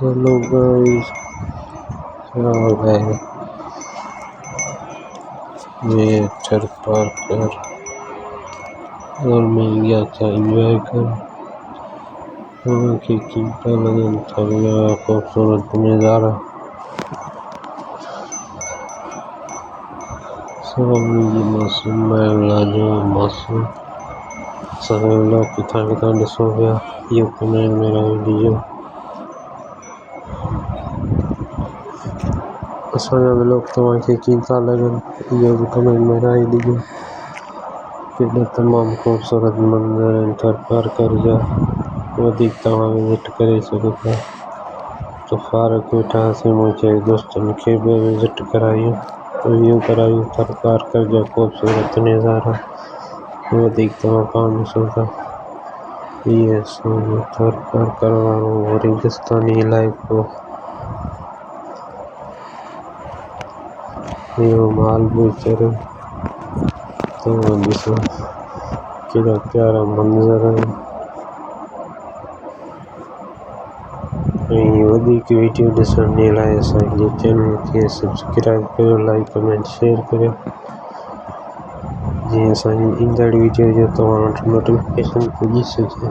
Hello guys, क्या हो रहा है? मैं छत पार कर और मैं गया था एंजॉय कर वहाँ की चिंता लगन था गया खूबसूरत नज़ारा सभी मौसम में लाजवाब मौसम सभी लोग कितना सो गया ये कमेंट मेरा वीडियो सभी लोग तो वहाँ की चिंता लगन ये कमेंट मेरा वीडियो कि तमाम खूबसूरत मंजर इंटर पार कर जा वो दिखता वहाँ विजिट करे सकता तो फारक बेटा से मुझे दोस्तों के भी विजिट कराइयो रिव्यू कराइयो थर पार कर जा खूबसूरत नज़ारा वो दिखता वहाँ पानी सुनता ये सोनू थर पार करवा वो रेगिस्तानी इलाके को ये माल बेचरे तो जिसमें कितना प्यारा मंजर है यदि की वीडियो दिसने लाए साइए चैनल के सब्सक्राइब करो लाइक कमेंट शेयर करो जी साइए इन वीडियो जो तो नोटिफिकेशन पुजी सके।